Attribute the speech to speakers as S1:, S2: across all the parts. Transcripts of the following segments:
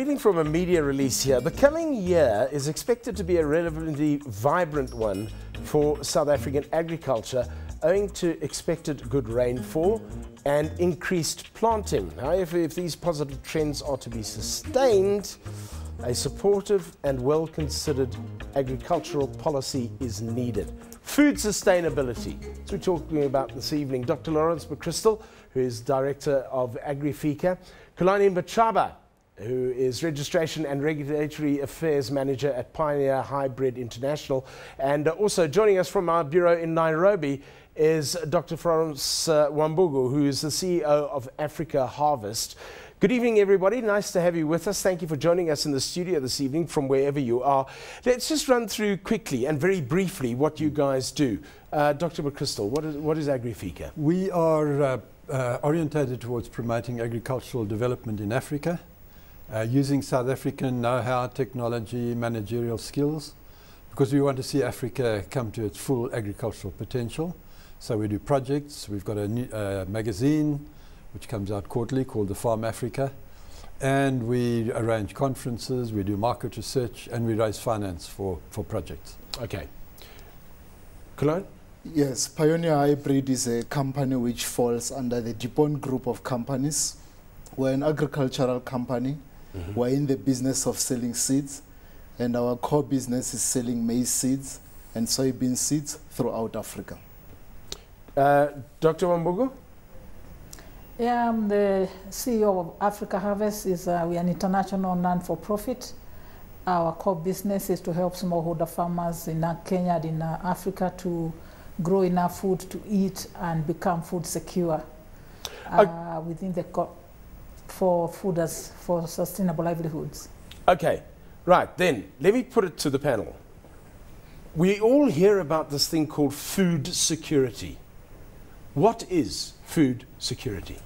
S1: reading from a media release here. The coming year is expected to be a relatively vibrant one for South African agriculture, owing to expected good rainfall and increased planting. However, if these positive trends are to be sustained, a supportive and well-considered agricultural policy is needed. Food sustainability, that's what we're talking about this evening. Dr. Florence McCrystal, who is Director of Agrifica, Kulani Machaba, who is Registration and Regulatory Affairs Manager at Pioneer Hi-Bred International, and also joining us from our bureau in Nairobi is Dr. Florence Wambugo, who is the CEO of Africa Harvest. Good evening, everybody. Nice to have you with us. Thank you for joining us in the studio this evening from wherever you are. Let's just run through quickly and very briefly what you guys do. Dr. McCrystal, what is Agrifica?
S2: We are orientated towards promoting agricultural development in Africa, using South African know-how, technology, managerial skills, because we want to see Africa come to its full agricultural potential. So we do projects. We've got a new magazine which comes out quarterly called the Farm Africa, and we arrange conferences, we do market research, and we raise finance for projects.
S1: Okay. Kulani?
S3: Yes, Pioneer Hi-Bred is a company which falls under the DuPont group of companies. We're an agricultural company. We're in the business of selling seeds, and our core business is selling maize seeds and soybean seeds throughout Africa.
S1: Dr. Wambugo?
S4: Yeah, I'm the CEO of Africa Harvest. We are an international non-for-profit. Our core business is to help smallholder farmers in Kenya and in Africa to grow enough food to eat and become food secure within the for sustainable livelihoods.
S1: Okay, right, then let me put it to the panel. We all hear about this thing called food security. What is food security?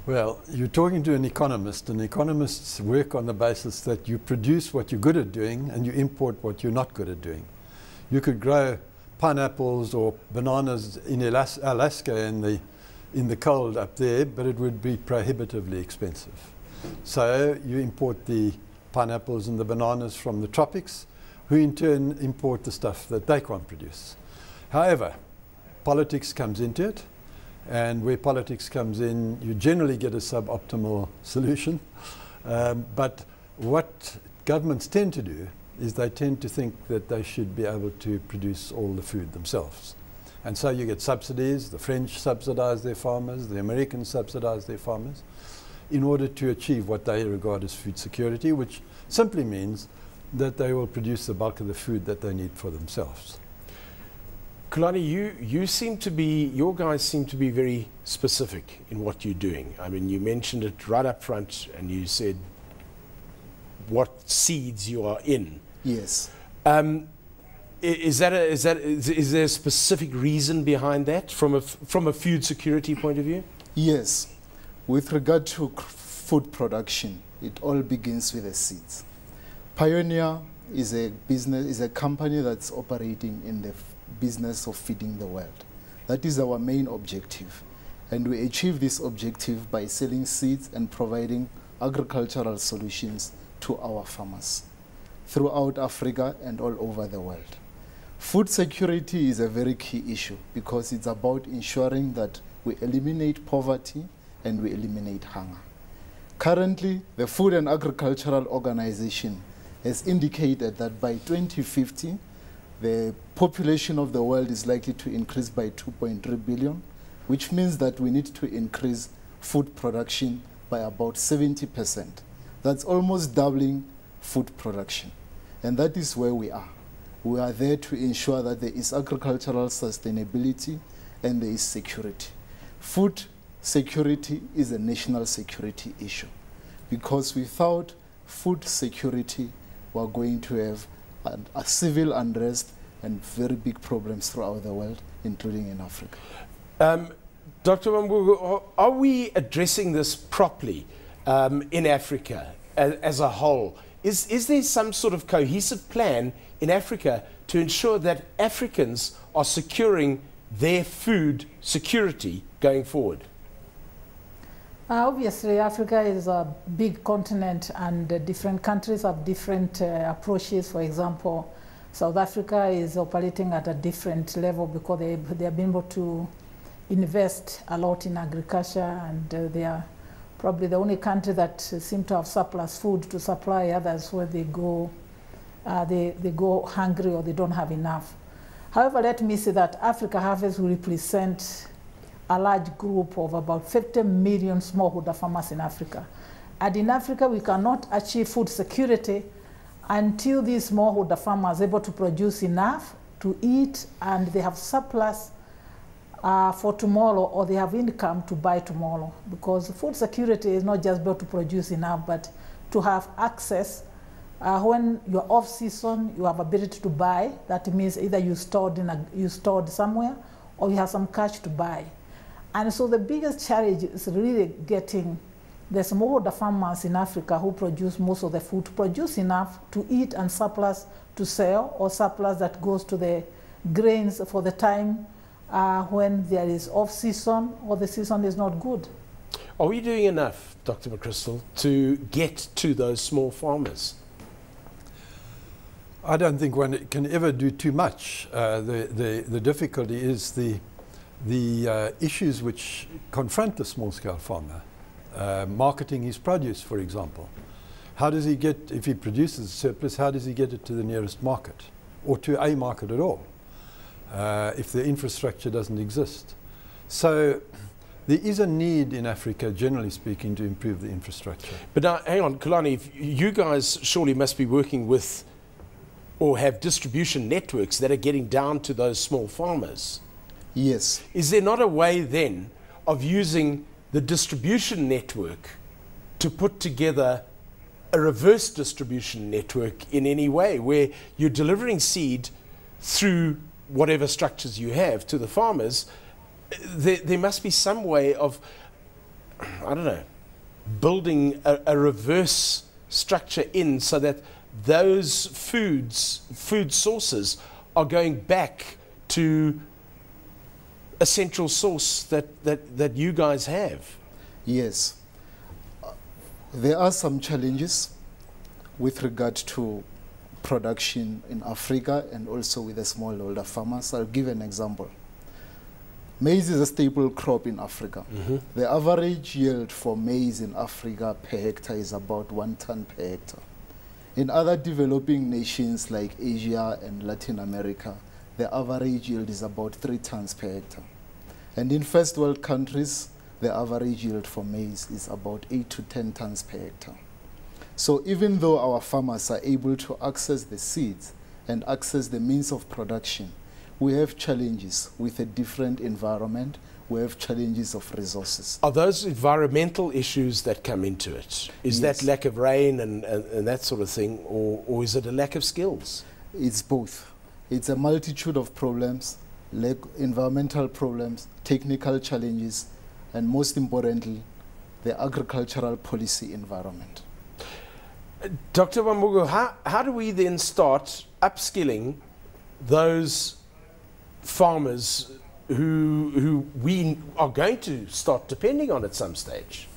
S2: Well, you're talking to an economist, and economists work on the basis that you produce what you're good at doing and you import what you're not good at doing. You could grow pineapples or bananas in Alaska in the cold up there, but it would be prohibitively expensive. So you import the pineapples and the bananas from the tropics, who in turn import the stuff that they can't produce. However, politics comes into it, and where politics comes in, you generally get a suboptimal solution. But what governments tend to do is they tend to think that they should be able to produce all the food themselves. And so you get subsidies. The French subsidize their farmers, the Americans subsidize their farmers, in order to achieve what they regard as food security, which simply means that they will produce the bulk of the food that they need for themselves.
S1: Kulani, your guys seem to be very specific in what you're doing. I mean, you mentioned it right up front, and you said what seeds you are in.
S3: Yes.
S1: Is there a specific reason behind that from a food security point of view?
S3: Yes. With regard to food production, it all begins with the seeds. Pioneer is a company that's operating in the business of feeding the world. That is our main objective. And we achieve this objective by selling seeds and providing agricultural solutions to our farmers throughout Africa and all over the world. Food security is a very key issue because it's about ensuring that we eliminate poverty and we eliminate hunger. Currently, the Food and Agricultural Organization has indicated that by 2050, the population of the world is likely to increase by 2.3 billion, which means that we need to increase food production by about 70%. That's almost doubling food production. And that is where we are. We are there to ensure that there is agricultural sustainability and there is security. Food security is a national security issue, because without food security, we're going to have a civil unrest and very big problems throughout the world, including in Africa.
S1: Dr. Wambugo, are we addressing this properly in Africa as a whole? Is there some sort of cohesive plan in Africa to ensure that Africans are securing their food security going forward?
S4: Obviously, Africa is a big continent, and different countries have different approaches. For example, South Africa is operating at a different level because they have been able to invest a lot in agriculture, and they are probably the only country that seem to have surplus food to supply others where they go hungry or they don't have enough. However, let me say that Africa Harvest will represent a large group of about 50 million smallholder farmers in Africa. And in Africa, we cannot achieve food security until these smallholder farmers are able to produce enough to eat, and they have surplus for tomorrow, or they have income to buy tomorrow. Because food security is not just able to produce enough, but to have access. When you're off season, you have ability to buy. That means either you stored somewhere, or you have some cash to buy. And so the biggest challenge is really getting the smallholder farmers in Africa who produce most of the food to produce enough to eat and surplus to sell, or surplus that goes to the grains for the time when there is off season or the season is not good.
S1: Are we doing enough, Dr. McCrystal, to get to those small farmers?
S2: I don't think one can ever do too much. The difficulty is the issues which confront the small-scale farmer. Marketing his produce, for example. How does he get, if he produces a surplus, how does he get it to the nearest market, or to a market at all, if the infrastructure doesn't exist? So there is a need in Africa, generally speaking, to improve the infrastructure.
S1: But now, hang on, Kulani, if you guys surely must be working with or have distribution networks that are getting down to those small farmers.
S3: Yes.
S1: Is there not a way then of using the distribution network to put together a reverse distribution network in any way, where you're delivering seed through whatever structures you have to the farmers? There must be some way of, I don't know, building a reverse structure in so that those food sources are going back to a central source that you guys have.
S3: Yes. There are some challenges with regard to production in Africa and also with the smallholder farmers. I'll give an example. Maize is a staple crop in Africa. Mm-hmm. The average yield for maize in Africa per hectare is about 1 ton per hectare. In other developing nations like Asia and Latin America, the average yield is about 3 tons per hectare. And in first world countries, the average yield for maize is about 8 to 10 tons per hectare. So even though our farmers are able to access the seeds and access the means of production, we have challenges with a different environment. We have challenges of resources.
S1: Are those environmental issues that come into it? Is
S3: Yes.
S1: that lack of rain and that sort of thing, or is it a lack of skills?
S3: It's both. It's a multitude of problems, like environmental problems, technical challenges, and most importantly, the agricultural policy environment.
S1: Dr. Wambugo, how do we then start upskilling those farmers who we are going to start depending on at some stage?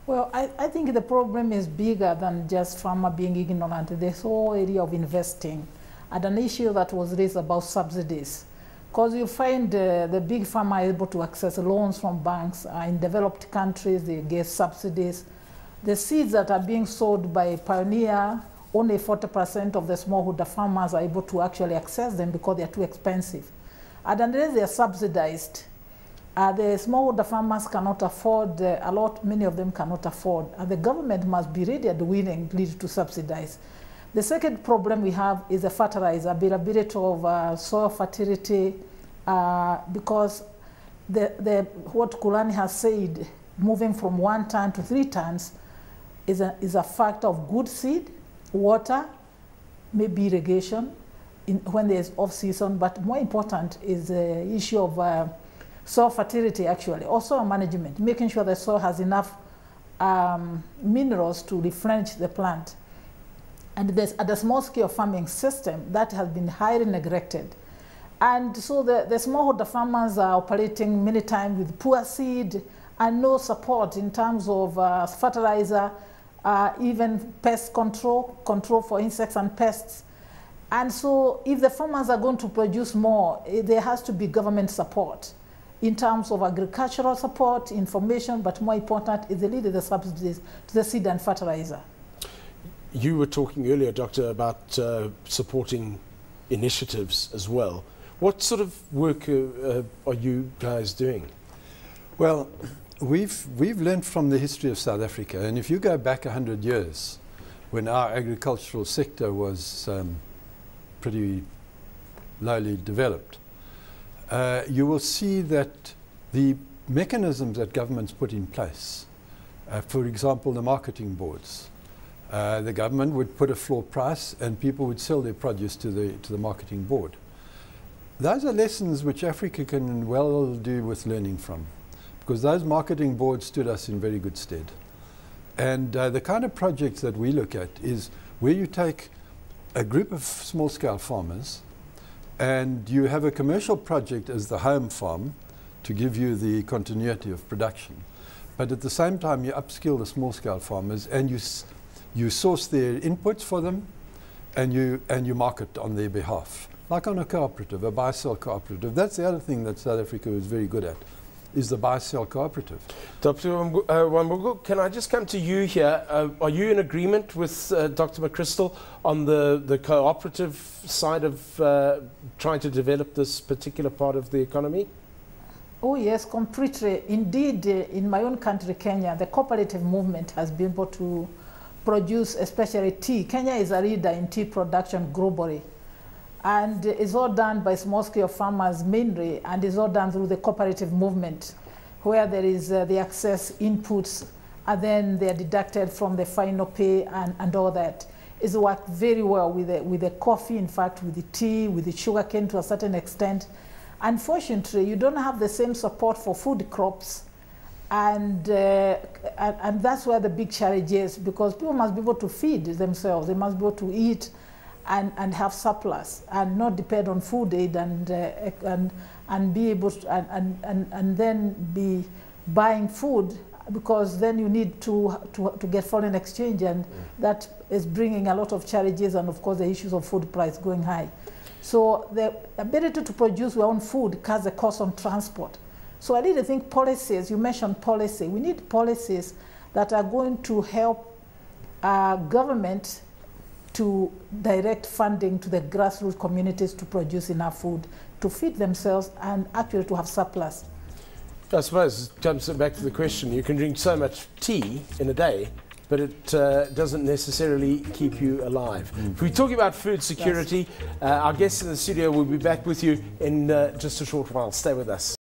S4: Well, I think the problem is bigger than just farmer being ignorant. The whole area of investing, and an issue that was raised about subsidies. Because you find the big farmer able to access loans from banks. In developed countries, they get subsidies. The seeds that are being sold by Pioneer, only 40% of the smallholder farmers are able to actually access them because they are too expensive. And unless they are subsidized, the smallholder farmers cannot afford, many of them cannot afford. And the government must be ready and willing to subsidize. The second problem we have is the fertilizer, availability of soil fertility, because what Kulani has said, moving from 1 ton to 3 tons is a factor of good seed, water, maybe irrigation when there's off-season, but more important is the issue of soil fertility, actually, also management, making sure the soil has enough minerals to replenish the plant. And there's at the small-scale farming system that has been highly neglected. And so the smallholder farmers are operating many times with poor seed, and no support in terms of fertilizer, even pest control for insects and pests. And so if the farmers are going to produce more, there has to be government support in terms of agricultural support, information, but more important is really the subsidies to the seed and fertilizer.
S1: You were talking earlier, Doctor, about supporting initiatives as well. What sort of work are you guys doing?
S2: Well, we've learned from the history of South Africa, and if you go back 100 years, when our agricultural sector was pretty lowly developed, you will see that the mechanisms that governments put in place, for example, the marketing boards, the government would put a floor price and people would sell their produce to the marketing board. Those are lessons which Africa can well do with learning from, because those marketing boards stood us in very good stead. And the kind of projects that we look at is where you take a group of small-scale farmers and you have a commercial project as the home farm to give you the continuity of production. But at the same time, you upskill the small-scale farmers and you source their inputs for them and you market on their behalf. Like on a cooperative, a buy-sell cooperative. That's the other thing that South Africa is very good at, is the buy-sell cooperative.
S1: Dr. Wambugo, can I just come to you here? Are you in agreement with Dr. McCrystal on the cooperative side of trying to develop this particular part of the economy?
S4: Oh yes, completely. Indeed, in my own country, Kenya, the cooperative movement has been able to produce especially tea. Kenya is a leader in tea production globally. And it's all done by small-scale farmers mainly, and it's all done through the cooperative movement, where there is the access inputs, and then they are deducted from the final pay and all that. It's worked very well with the coffee, in fact, with the tea, with the sugarcane to a certain extent. Unfortunately, you don't have the same support for food crops, and that's where the big challenge is, because people must be able to feed themselves. They must be able to eat and have surplus and not depend on food aid and be able to, and then be buying food, because then you need to get foreign exchange, and that is bringing a lot of challenges, and of course the issues of food price going high. So the ability to produce your own food has a cost on transport. So I really think policies, you mentioned policy, we need policies that are going to help government to direct funding to the grassroots communities to produce enough food, to feed themselves, and actually to have surplus.
S1: I suppose it comes back to the question, you can drink so much tea in a day, but it doesn't necessarily keep you alive. If we're talking about food security, our guests in the studio will be back with you in just a short while. Stay with us.